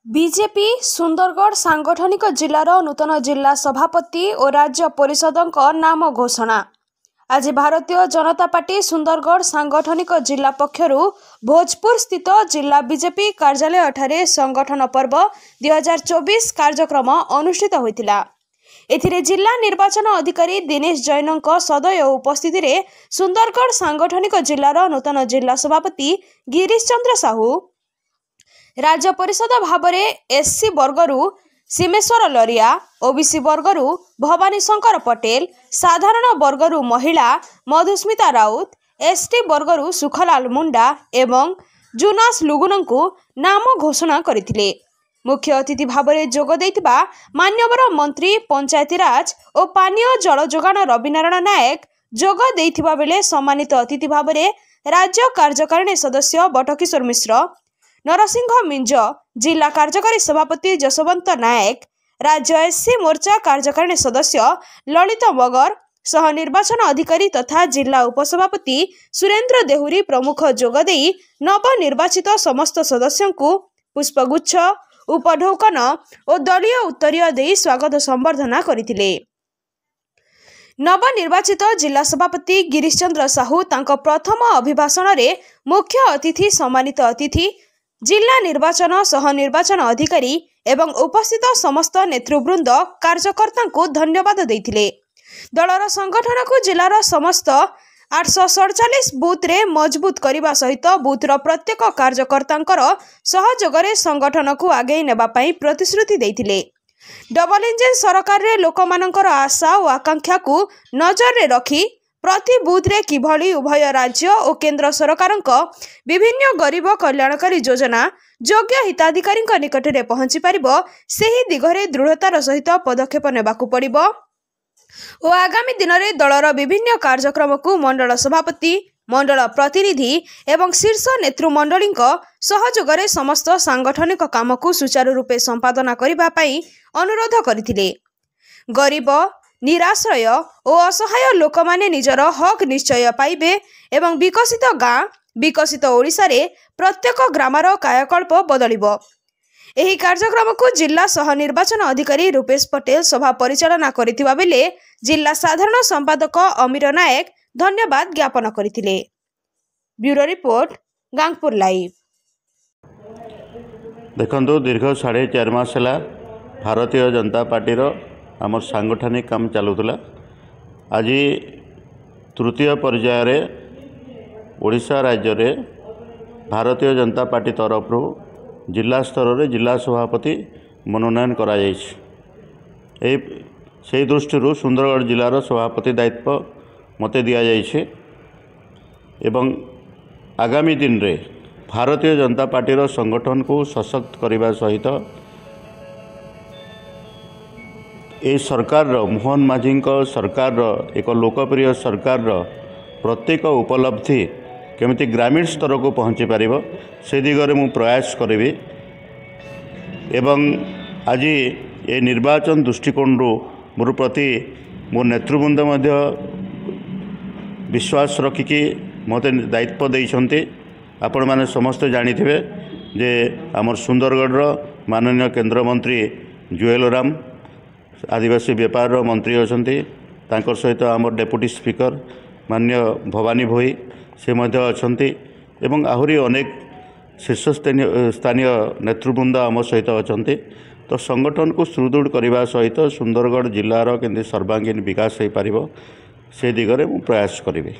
BJP Sundargarh सांगठनिक जिलार नूतन जिला सभापति और राज्य परिषदों नाम घोषणा। आज भारतीय जनता पार्टी सुंदरगढ़ सांगठनिक जिला पक्षरु भोजपुर स्थित जिला बीजेपी कार्यालय ठारे संगठन पर्व 2024 कार्यक्रम अनुष्ठित होइतिला। एथिरे जिला निर्वाचन अधिकारी दिनेश जैन सदय उपस्थिति रे सुंदरगढ़ सांगठनिक जिलार नूतन जिला सभापति गिरीश चंद्र साहू, राज्य परिषद भाव में एससी वर्गरू सीमेश्वर लरिया, ओबीसी वर्गरू भवानी शंकर पटेल, साधारण वर्गरू महिला मधुस्मिता राउत, एसटी वर्गरू सुखलाल मुंडा एवं जुनास लुगुन को नाम घोषणा करथिले। मुख्य अतिथि भाव में जोग देइतिबा मान्यवर मंत्री पंचायतीराज और पानीय जल जोगाण रविनारायण नायक जोग देइतिबा बेले सम्मानित अतिथि भाव में राज्य कार्यकारिणी सदस्य बटकिशोर मिश्र, नरसिंह मिंज, जिला कार्यकारी सभापति जसवंत नायक, राज्य एससी मोर्चा कार्यकारिणी सदस्य ललित मगर, सह निर्वाचन अधिकारी तथा जिला उपसभापति सुरेंद्र देहुरी प्रमुख जोगदे नवनिर्वाचित समस्त सदस्यों को पुष्पगुच्छ, उपढौकन और दलीय उत्तरीय दे स्वागत संबर्धना करथिले। नवनिर्वाचित जिला सभापति गिरीश चंद्र साहू तांको प्रथम अभिभाषण रे मुख्य अतिथि, सम्मानित अतिथि, जिला निर्वाचन सह निर्वाचन अधिकारी एवं उपस्थित समस्त नेतृवृंद कार्यकर्ता को धन्यवाद देथिले। दलर संगठन को जिलार समस्त 847 बूथ रे मजबूत करने सहित बूथर प्रत्येक कार्यकर्ता सहयोग रे संगठन को आगे नेबा पई प्रतिश्रुति देथिले। डबल इंजन सरकार रे लोकमानकर आशा और आकांक्षा को नजर रे रखी प्रति बूथ रे किभली उभय राज्य और केंद्र सरकार विभिन्न गरीब कल्याणकारी योजना योग्य हिताधिकारी निकट में पहुंची पारिबो, सेही दिगरे दृढ़तार सहित पदक्षेप नेबाकू पड़िबो और आगामी दिन में दलर विभिन्न कार्यक्रम को मंडल सभापति, मंडल प्रतिनिधि एवं शीर्ष नेतृमंडली सहयोग रे समस्त सांगठनिक काम को सुचारू रूपे संपादन करबा पई अनुरोध करथिले। गरीब, निराश्रय और असहाय लोक माने निजर हक निश्चय पाइबे एवं विकसित गाँ, विकसित ओडिशा रे प्रत्येक ग्रामर कायाकल्प बदलिबो। एही कार्यक्रम को जिला सह निर्वाचन अधिकारी रूपेश पटेल सभा परिचालना करिथिबा बेले जिला साधारण संपादक अमीर नायक धन्यवाद ज्ञापन करथिले। Bureau report, Gangpur live. देखंतु दीर्घ 4.5 मास है भारतीय जनता पार्टी आमर सांगठनिक काम चलूला। आज तृतीय पर्याय रे ओडिशा राज्य रे भारतीय जनता पार्टी तरफ जिला स्तर रे जिला सभापति मनोनयन करा जायछि। से दृष्टि सुंदरगढ़ जिलार सभापति दायित्व मते दिया जायछि एवं आगामी दिन रे भारतीय जनता पार्टी संगठन को सशक्त करने सहित ए सरकार मोहन माझी सरकार एक लोकप्रिय सरकार प्रत्येक उपलब्धि केमिति ग्रामीण स्तर को पहुँची पार से दिगरे मु प्रयास करी एवं आज ये निर्वाचन दृष्टिकोण मोर प्रति मो नेतृवृंद विश्वास रखिकी मते दायित्व देइछन्ते। आपण माने समस्त जानिथिबे जे आमर सुंदरगढ़ माननीय केंद्र मंत्री जुएल राम आदिवासी व्यापार मंत्री अछन्ति, तांकर सहित आमर डेप्यूटी स्पीकर माननीय भवानी भोई से मध्य अछन्ति एवं आहुरी अनेक शीर्ष स्थानीय नेतृवृंद आम सहित अछन्ति। तो संगठन को सुदृढ़ करने सहित सुंदरगढ़ जिलार केंद्र सर्वांगीन विकास हो पारिबो से दिगरे मु प्रयास करिबे।